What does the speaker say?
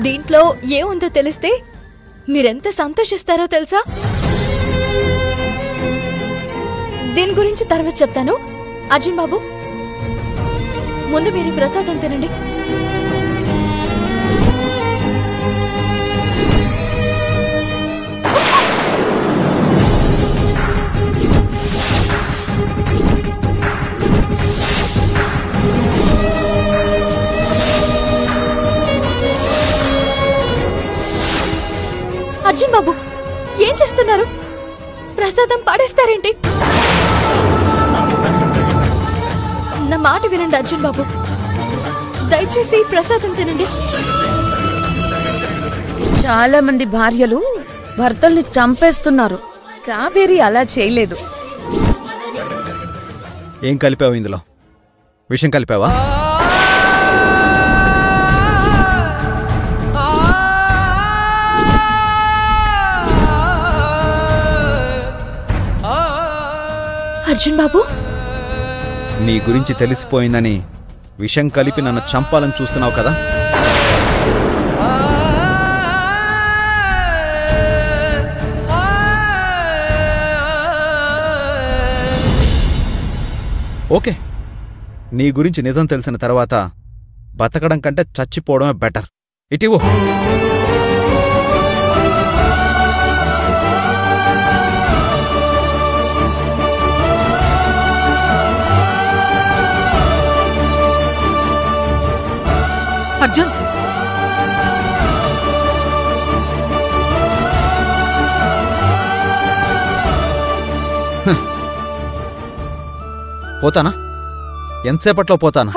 దీంట్లో ఏముందో తెలిస్తే మీరెంత సంతోషిస్తారో తెలుసా? దీని గురించి తర్వాత చెప్తాను. అర్జున్ బాబు, ముందు మీరు ప్రసాదం తినండి. అర్జున్ బాబు, ఏం చేస్తున్నారు? ప్రసాదం పాడేస్తారేంటి? నా మాట వినండి అర్జున్ బాబు, దయచేసి ప్రసాదం తినండి. చాలా మంది భార్యలు భర్తల్ని చంపేస్తున్నారు. కావేరి అలా చేయలేదు. ఏం కలిపావు ఇందులో? విషం కలిపావా? అర్జున్ బాబు, నీ గురించి తెలిసిపోయిందని విషం కలిపి నన్ను చంపాలని చూస్తున్నావు కదా? ఓకే, నీ గురించి నిజం తెలిసిన తర్వాత బతకడం కంటే చచ్చిపోవడమే బెటర్. ఇటివో. అర్జున్, పోతానా? ఎంతసేపట్లో పోతానా?